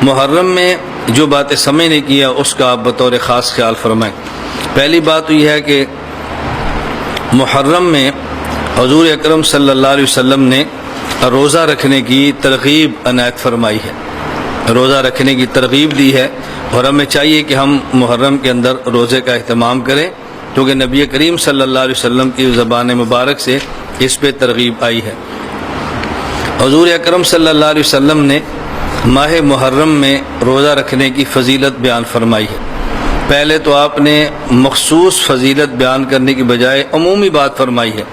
محرم میں جو باتیں سمجھنے کی ہے اس کا آپ بطور خاص خیال فرمائیں۔ پہلی بات تو یہ ہے کہ محرم میں حضور اکرم صلی اللہ علیہ وسلم نے روزہ رکھنے کی ترغیب عنایت فرمائی ہے، روزہ رکھنے کی ترغیب دی ہے، اور ہمیں چاہیے کہ ہم محرم کے اندر روزے کا اہتمام کریں، کیونکہ نبی کریم صلی اللہ علیہ وسلم کی زبان مبارک سے اس پہ ترغیب آئی ہے۔ حضور اکرم صلی اللہ علیہ وسلم نے ماہ محرم میں روزہ رکھنے کی فضیلت بیان فرمائی ہے۔ پہلے تو آپ نے مخصوص فضیلت بیان کرنے کی بجائے عمومی بات فرمائی ہے۔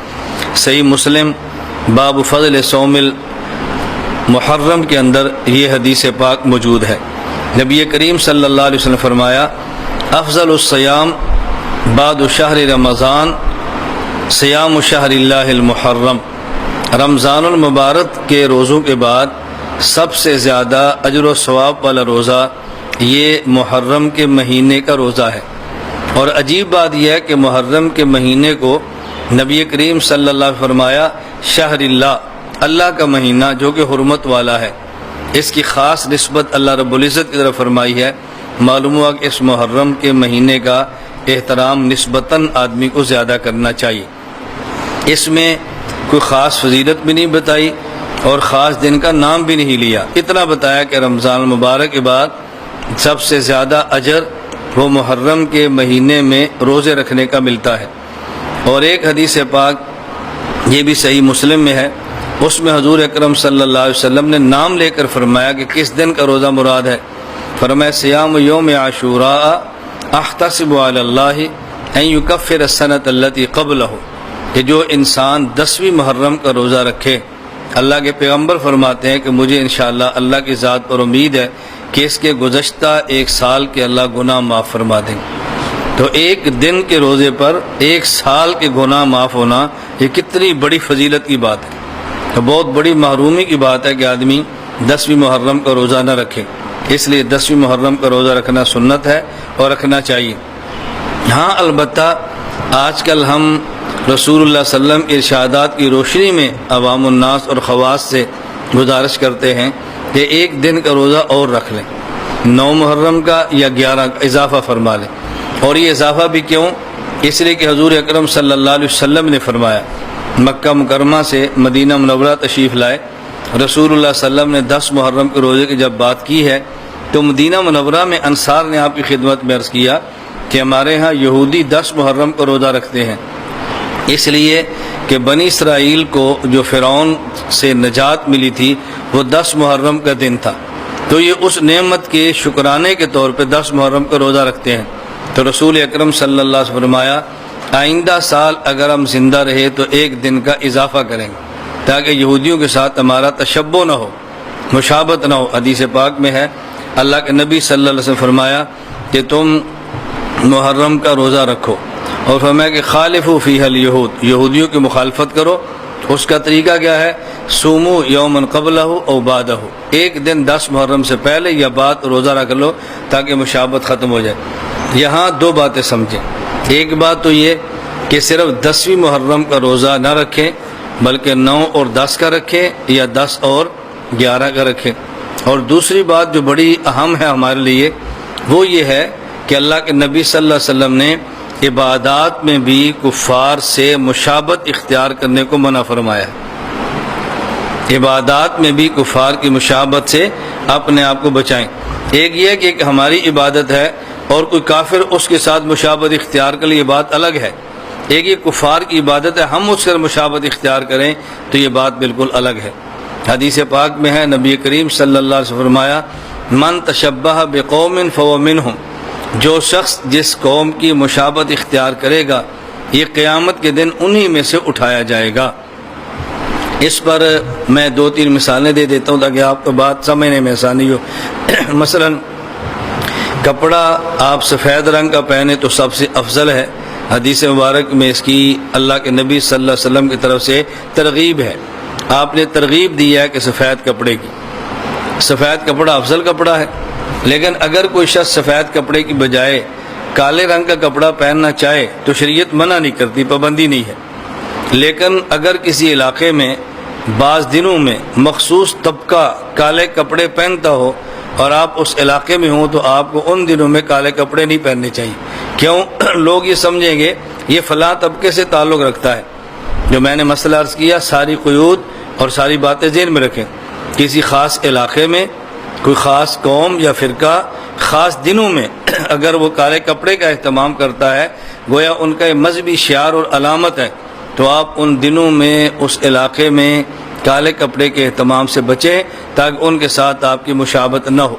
صحیح مسلم باب فضل صوم المحرم کے اندر یہ حدیث پاک موجود ہے۔ نبی کریم صلی اللہ علیہ وسلم فرمایا افضل الصیام بعد شہر رمضان صیام شہر اللہ المحرم، رمضان المبارک کے روزوں کے بعد سب سے زیادہ اجر و ثواب والا روزہ یہ محرم کے مہینے کا روزہ ہے۔ اور عجیب بات یہ ہے کہ محرم کے مہینے کو نبی کریم صلی اللہ علیہ وسلم فرمایا شہر اللہ، اللہ کا مہینہ جو کہ حرمت والا ہے، اس کی خاص نسبت اللہ رب العزت کی طرف فرمائی ہے۔ معلوم ہوا کہ اس محرم کے مہینے کا احترام نسبتاً آدمی کو زیادہ کرنا چاہیے۔ اس میں کوئی خاص فضیلت بھی نہیں بتائی اور خاص دن کا نام بھی نہیں لیا، اتنا بتایا کہ رمضان المبارک کے بعد سب سے زیادہ اجر وہ محرم کے مہینے میں روزے رکھنے کا ملتا ہے۔ اور ایک حدیث پاک یہ بھی صحیح مسلم میں ہے، اس میں حضور اکرم صلی اللہ علیہ وسلم نے نام لے کر فرمایا کہ کس دن کا روزہ مراد ہے۔ فرمایا سیام یوم عاشوراء احتسب علی اللہ ان یکفر السنۃ التی قبلہ، کہ جو انسان 10ویں محرم کا روزہ رکھے، اللہ کے پیغمبر فرماتے ہیں کہ مجھے انشاءاللہ اللہ کی ذات پر امید ہے کہ اس کے گزشتہ ایک سال کے اللہ گناہ معاف فرما دیں گے۔ تو ایک دن کے روزے پر ایک سال کے گناہ معاف ہونا یہ کتنی بڑی فضیلت کی بات ہے۔ تو بہت بڑی محرومی کی بات ہے کہ آدمی 10ویں محرم کا روزہ نہ رکھے، اس لیے 10ویں محرم کا روزہ رکھنا سنت ہے اور رکھنا چاہیے۔ ہاں البتہ آج کل ہم رسول اللہ صلی اللہ علیہ وسلم ارشادات کی روشنی میں عوام الناس اور خواص سے گزارش کرتے ہیں کہ ایک دن کا روزہ اور رکھ لیں، 9 محرم کا یا 11 کا اضافہ فرما لیں۔ اور یہ اضافہ بھی کیوں؟ اس لیے کہ حضور اکرم صلی اللہ علیہ وسلم نے فرمایا، مکہ مکرمہ سے مدینہ منورہ تشریف لائے، رسول اللہ صلی اللہ علیہ وسلم نے 10 محرم کے روزے کی جب بات کی ہے تو مدینہ منورہ میں انصار نے آپ کی خدمت میں عرض کیا کہ ہمارے ہاں یہودی 10 محرم کا روزہ رکھتے ہیں، اس لیے کہ بنی اسرائیل کو جو فرعون سے نجات ملی تھی وہ 10 محرم کا دن تھا، تو یہ اس نعمت کے شکرانے کے طور پہ 10 محرم کا روزہ رکھتے ہیں۔ تو رسول اکرم صلی اللہ علیہ وسلم فرمایا آئندہ سال اگر ہم زندہ رہے تو ایک دن کا اضافہ کریں گے تاکہ یہودیوں کے ساتھ ہمارا تشبہ نہ ہو، مشابہت نہ ہو۔ حدیث پاک میں ہے اللہ کے نبی صلی اللہ علیہ وسلم فرمایا کہ تم محرم کا روزہ رکھو، اور فرمایا کہ خالفوا فیہ الیہود، یہودیوں کی مخالفت کرو۔ اس کا طریقہ کیا ہے؟ صوموا یوما قبلہ او بعدہ، ایک دن 10 محرم سے پہلے یا بعد روزہ رکھ لو تاکہ مشابہت ختم ہو جائے۔ یہاں 2 باتیں سمجھیں، ایک بات تو یہ کہ صرف 10ویں محرم کا روزہ نہ رکھیں بلکہ 9 اور 10 کا رکھیں یا 10 اور 11 کا رکھیں۔ اور دوسری بات جو بڑی اہم ہے ہمارے لیے وہ یہ ہے کہ اللہ کے نبی صلی اللہ علیہ وسلم نے عبادات میں بھی کفار سے مشابہت اختیار کرنے کو منع فرمایا ہے۔ عبادات میں بھی کفار کی مشابہت سے اپنے آپ کو بچائیں۔ ایک یہ کہ ہماری عبادت ہے اور کوئی کافر اس کے ساتھ مشابہت اختیار کر لے، یہ بات الگ ہے۔ ایک یہ کفار کی عبادت ہے، ہم اس سے مشابہت اختیار کریں تو یہ بات بالکل الگ ہے۔ حدیث پاک میں ہے نبی کریم صلی اللہ علیہ وسلم فرمایا من تشبہ بقوم فهو منہم، جو شخص جس قوم کی مشابہت اختیار کرے گا یہ قیامت کے دن انہی میں سے اٹھایا جائے گا۔ اس پر میں 2-3 مثالیں دے دیتا ہوں تاکہ آپ کو بات سمجھنے میں آسانی ہو۔ مثلا کپڑا آپ سفید رنگ کا پہنے تو سب سے افضل ہے، حدیث مبارک میں اس کی اللہ کے نبی صلی اللہ علیہ وسلم کی طرف سے ترغیب ہے، آپ نے ترغیب دی ہے کہ سفید کپڑے کی، سفید کپڑا افضل کپڑا ہے۔ لیکن اگر کوئی شخص سفید کپڑے کی بجائے کالے رنگ کا کپڑا پہننا چاہے تو شریعت منع نہیں کرتی، پابندی نہیں ہے۔ لیکن اگر کسی علاقے میں بعض دنوں میں مخصوص طبقہ کالے کپڑے پہنتا ہو اور آپ اس علاقے میں ہوں تو آپ کو ان دنوں میں کالے کپڑے نہیں پہننے چاہیے. کیوں؟ لوگ یہ سمجھیں گے یہ فلاں طبقے سے تعلق رکھتا ہے. جو میں نے مسئلہ عرض کیا، ساری قیود اور ساری باتیں ذہن میں رکھیں. کسی خاص علاقے میں کوئی خاص قوم یا فرقہ خاص دنوں میں اگر وہ کالے کپڑے کا اہتمام کرتا ہے، گویا ان کا مذہبی شعار اور علامت ہے، تو آپ ان دنوں میں اس علاقے میں کالے کپڑے کے اہتمام سے بچیں تاکہ ان کے ساتھ آپ کی مشابہت نہ ہو.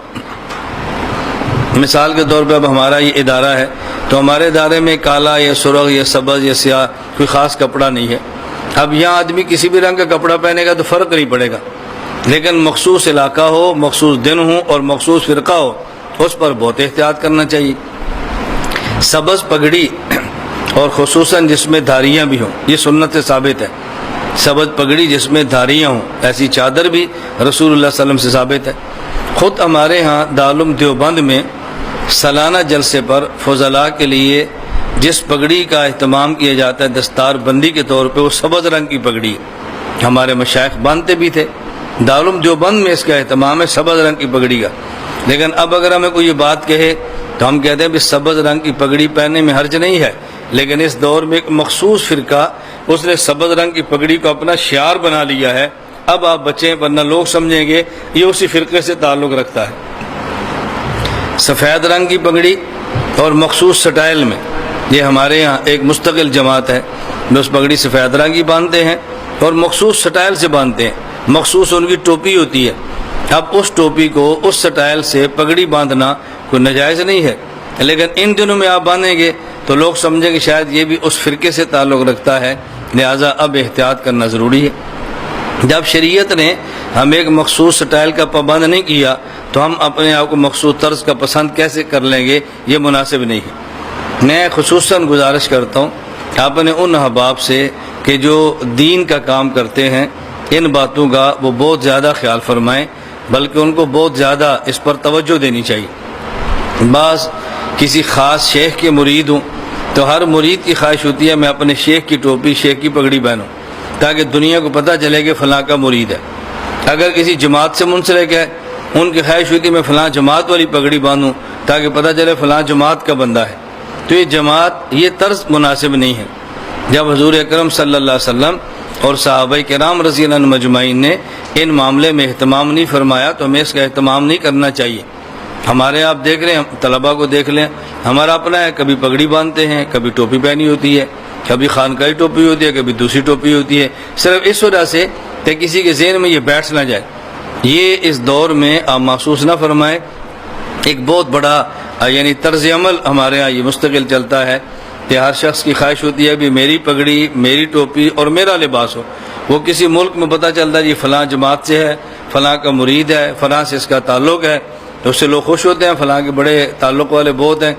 مثال کے طور پہ اب ہمارا یہ ادارہ ہے تو ہمارے ادارے میں کالا یا سرخ یا سبز یا سیاہ کوئی خاص کپڑا نہیں ہے. اب یہاں آدمی کسی بھی رنگ کا کپڑا پہنے گا تو فرق نہیں پڑے گا، لیکن مخصوص علاقہ ہو، مخصوص دن ہو اور مخصوص فرقہ ہو، اس پر بہت احتیاط کرنا چاہیے. سبز پگڑی اور خصوصاً جس میں دھاریاں بھی ہوں، یہ سنت سے ثابت ہے. سبز پگڑی جس میں دھاریاں ہوں، ایسی چادر بھی رسول اللہ صلی اللہ علیہ وسلم سے ثابت ہے. خود ہمارے ہاں دارالعلوم دیوبند میں سالانہ جلسے پر فضلاء کے لیے جس پگڑی کا اہتمام کیا جاتا ہے دستار بندی کے طور پہ، وہ سبز رنگ کی پگڑی ہے. ہمارے مشائخ باندھتے بھی تھے. دارالعلوم دیوبند میں اس کا اہتمام ہے سبز رنگ کی پگڑی کا. لیکن اب اگر ہمیں کوئی یہ بات کہے تو ہم کہتے ہیں کہ سبز رنگ کی پگڑی پہننے میں حرج نہیں ہے، لیکن اس دور میں ایک مخصوص فرقہ اس نے سبز رنگ کی پگڑی کو اپنا شعار بنا لیا ہے. اب آپ بچیں ورنہ لوگ سمجھیں گے یہ اسی فرقے سے تعلق رکھتا ہے. سفید رنگ کی پگڑی اور مخصوص سٹائل میں، یہ ہمارے ہاں ایک مستقل جماعت ہے جو اس پگڑی سفید رنگ کی باندھتے ہیں اور مخصوص سٹائل سے باندھتے ہیں. مخصوص ان کی ٹوپی ہوتی ہے. اب اس ٹوپی کو اس سٹائل سے پگڑی باندھنا کوئی ناجائز نہیں ہے، لیکن ان دنوں میں آپ باندھیں گے تو لوگ سمجھیں کہ شاید یہ بھی اس فرقے سے تعلق رکھتا ہے، لہٰذا اب احتیاط کرنا ضروری ہے. جب شریعت نے ہم ایک مخصوص سٹائل کا پابند نہیں کیا تو ہم اپنے آپ کو مخصوص طرز کا پسند کیسے کر لیں گے؟ یہ مناسب نہیں ہے. میں خصوصاً گزارش کرتا ہوں اپنے ان احباب سے کہ جو دین کا کام کرتے ہیں، ان باتوں کا وہ بہت زیادہ خیال فرمائیں، بلکہ ان کو بہت زیادہ اس پر توجہ دینی چاہیے. بعض کسی خاص شیخ کے مرید ہوں تو ہر مرید کی خواہش ہوتی ہے میں اپنے شیخ کی ٹوپی، شیخ کی پگڑی پہنوں تاکہ دنیا کو پتہ چلے کہ فلاں کا مرید ہے. اگر کسی جماعت سے منسلک ہے، ان کی خواہش ہوئی کہ میں فلاں جماعت والی پگڑی باندھوں تاکہ پتہ چلے فلاں جماعت کا بندہ ہے. تو یہ جماعت، یہ طرز مناسب نہیں ہے. جب حضور اکرم صلی اللہ علیہ وسلم اور صحابہ کرام رضی اللہ عنہم اجمعین نے ان معاملے میں اہتمام نہیں فرمایا تو ہمیں اس کا اہتمام نہیں کرنا چاہیے. ہمارے آپ دیکھ رہے ہیں، طلباء کو دیکھ لیں، ہمارا اپنا ہے، کبھی پگڑی باندھتے ہیں، کبھی ٹوپی پہنی ہوتی ہے، کبھی خانقاہی ٹوپی ہوتی ہے، کبھی دوسری ٹوپی ہوتی ہے، صرف اس وجہ سے کہ کسی کے ذہن میں یہ بیٹھ نہ جائے. یہ اس دور میں آپ محسوس نہ فرمائیں. ایک بہت بڑا یعنی طرز عمل ہمارے یہاں یہ مستقل چلتا ہے کہ ہر شخص کی خواہش ہوتی ہے بھی میری پگڑی، میری ٹوپی اور میرا لباس ہو. وہ کسی ملک میں پتہ چلتا ہے یہ فلاں جماعت سے ہے، فلاں کا مرید ہے، فلاں سے اس کا تعلق ہے، تو اس سے لوگ خوش ہوتے ہیں، فلاں کے بڑے تعلق والے بہت ہیں.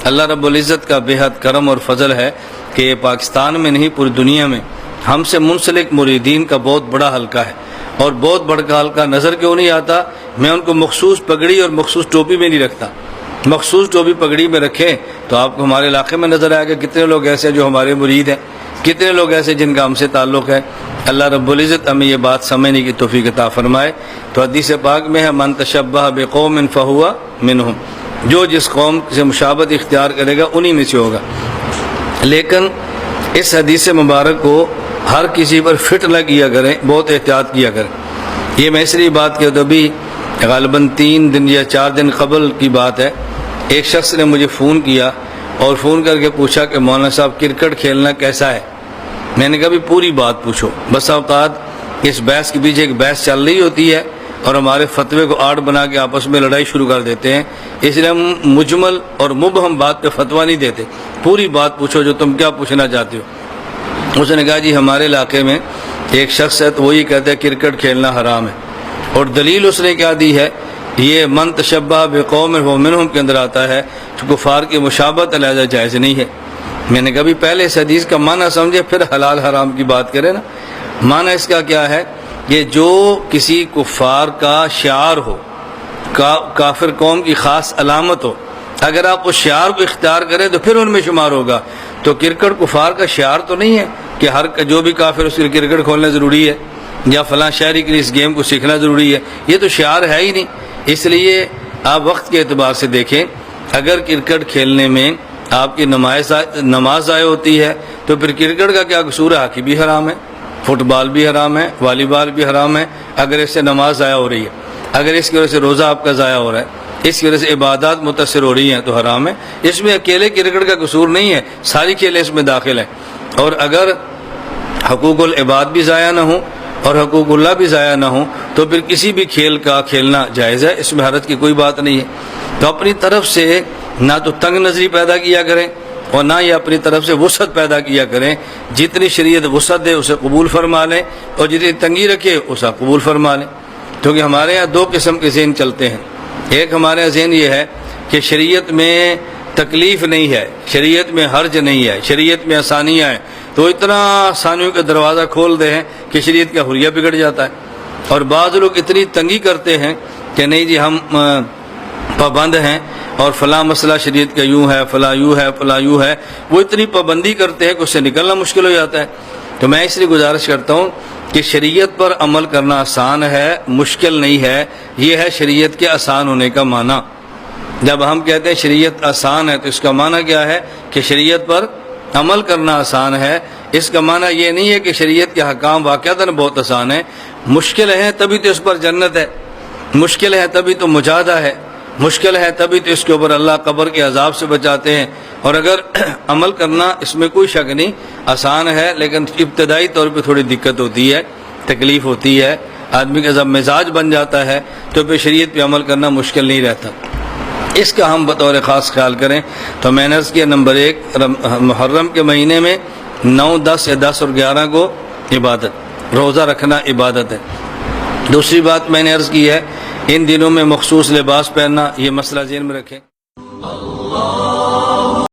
اللہ رب العزت کا بے حد کرم اور فضل ہے کہ یہ پاکستان میں نہیں پوری دنیا میں ہم سے منسلک مریدین کا بہت بڑا حلقہ ہے. اور بہت بڑا حلقہ نظر کیوں نہیں آتا؟ میں ان کو مخصوص پگڑی اور مخصوص ٹوپی میں نہیں رکھتا. مخصوص ٹوپی پگڑی میں رکھیں تو آپ کو ہمارے علاقے میں نظر آئے گا کتنے لوگ ایسے جو ہمارے مرید ہیں، کتنے لوگ ایسے جن کا ہم سے تعلق ہے. اللہ رب العزت ہمیں یہ بات سمجھنے کی توفیق عطا فرمائے. تو حدیث پاک میں ہے من تشبہ بقوم فہو منہم، جو جس قوم سے مشابہت اختیار کرے گا انہی میں سے ہوگا. لیکن اس حدیث مبارک کو ہر کسی پر فٹ نہ کیا کریں، بہت احتیاط کیا کریں. یہ میں اس لیے بات کہتا بھی غالباً 3 دن یا 4 دن قبل کی بات ہے. ایک شخص نے مجھے فون کیا اور فون کر کے پوچھا کہ مولانا صاحب کرکٹ کھیلنا کیسا ہے. میں نے کہا بھی پوری بات پوچھو. بس اوقات اس بحث کے پیچھے ایک بحث چل رہی ہوتی ہے اور ہمارے فتوے کو آڑ بنا کے آپس میں لڑائی شروع کر دیتے ہیں. اس لیے ہم مجمل اور مبہم بات پہ فتویٰ نہیں دیتے. پوری بات پوچھو جو تم کیا پوچھنا چاہتے ہو. اس نے کہا جی ہمارے علاقے میں ایک شخص ہے تو وہی کہتا ہے کرکٹ کھیلنا حرام ہے، اور دلیل اس نے کیا دی ہے؟ یہ من تشبہ بقوم فہو منہم کے اندر آتا ہے تو کفار کی مشابہت علیحدہ جائز نہیں ہے. میں نے کبھی پہلے اس حدیث کا معنی سمجھے پھر حلال حرام کی بات کرے نا. معنی اس کا کیا ہے کہ جو کسی کفار کا شعار ہو، کافر قوم کی خاص علامت ہو، اگر آپ اس شعار کو اختیار کریں تو پھر ان میں شمار ہوگا. تو کرکٹ کفار کا شعار تو نہیں ہے کہ ہر جو بھی کافر اس کے لیے کرکٹ کھولنا ضروری ہے یا فلاں شہری کے لیے اس گیم کو سیکھنا ضروری ہے. یہ تو شعار ہے ہی نہیں. اس لیے آپ وقت کے اعتبار سے دیکھیں، اگر کرکٹ کھیلنے میں آپ کی نماز ضائع ہوتی ہے تو پھر کرکٹ کا کیا قصور ہے؟ ہاکی بھی حرام ہے، فٹ بال بھی حرام ہے، والی بال بھی حرام ہے اگر اس سے نماز ضائع ہو رہی ہے، اگر اس کی وجہ سے روزہ آپ کا ضائع ہو رہا ہے، اس کی وجہ سے عبادات متاثر ہو رہی ہیں تو حرام ہے۔ اس میں اکیلے کرکٹ کا قصور نہیں ہے، ساری کھیلیں اس میں داخل ہیں۔ اور اگر حقوق العباد بھی ضائع نہ ہوں اور حقوق اللہ بھی ضائع نہ ہوں تو پھر کسی بھی کھیل کا کھیلنا جائز ہے، اس میں حرج کی کوئی بات نہیں ہے۔ تو اپنی طرف سے نہ تو تنگ نظری پیدا کیا کریں اور نہ ہی اپنی طرف سے وسعت پیدا کیا کریں، جتنی شریعت وسعت دے اسے قبول فرما لیں اور جتنی تنگی رکھے اسے قبول فرما لیں۔ کیونکہ ہمارے ہاں دو قسم کے ذہن چلتے ہیں، ایک ہمارے ہاں ذہن یہ ہے کہ شریعت میں تکلیف نہیں ہے، شریعت میں حرج نہیں ہے، شریعت میں آسانیاں ہیں، تو اتنا آسانیوں کا دروازہ کھول دے ہیں کہ شریعت کا حریہ بگڑ جاتا ہے۔ اور بعض لوگ اتنی تنگی کرتے ہیں کہ نہیں جی ہم پابند ہیں اور فلاں مسئلہ شریعت کا یوں ہے، فلاں یوں ہے، فلاں یوں ہے، وہ اتنی پابندی کرتے ہیں کہ اس سے نکلنا مشکل ہو جاتا ہے۔ تو میں اس لیے گزارش کرتا ہوں کہ شریعت پر عمل کرنا آسان ہے، مشکل نہیں ہے، یہ ہے شریعت کے آسان ہونے کا معنی۔ جب ہم کہتے ہیں شریعت آسان ہے تو اس کا معنی کیا ہے کہ شریعت پر عمل کرنا آسان ہے۔ اس کا معنی یہ نہیں ہے کہ شریعت کے حکام واقعتاً بہت آسان ہیں، مشکل ہے تبھی تو اس پر جنت ہے، مشکل ہے تبھی تو مجاہدہ ہے، مشکل ہے تبھی تو اس کے اوپر اللہ قبر کے عذاب سے بچاتے ہیں۔ اور اگر عمل کرنا اس میں کوئی شک نہیں آسان ہے، لیکن ابتدائی طور پہ تھوڑی دقت ہوتی ہے، تکلیف ہوتی ہے، آدمی کا جب مزاج بن جاتا ہے تو پھر شریعت پہ عمل کرنا مشکل نہیں رہتا۔ اس کا ہم بطور خاص خیال کریں تو میں نے عرض کیا، نمبر 1 محرم کے مہینے میں 9، 10 یا 10 اور 11 کو عبادت، روزہ رکھنا عبادت ہے۔ دوسری بات میں نے عرض کی ہے ان دنوں میں مخصوص لباس پہننا، یہ مسئلہ ذہن میں رکھیں۔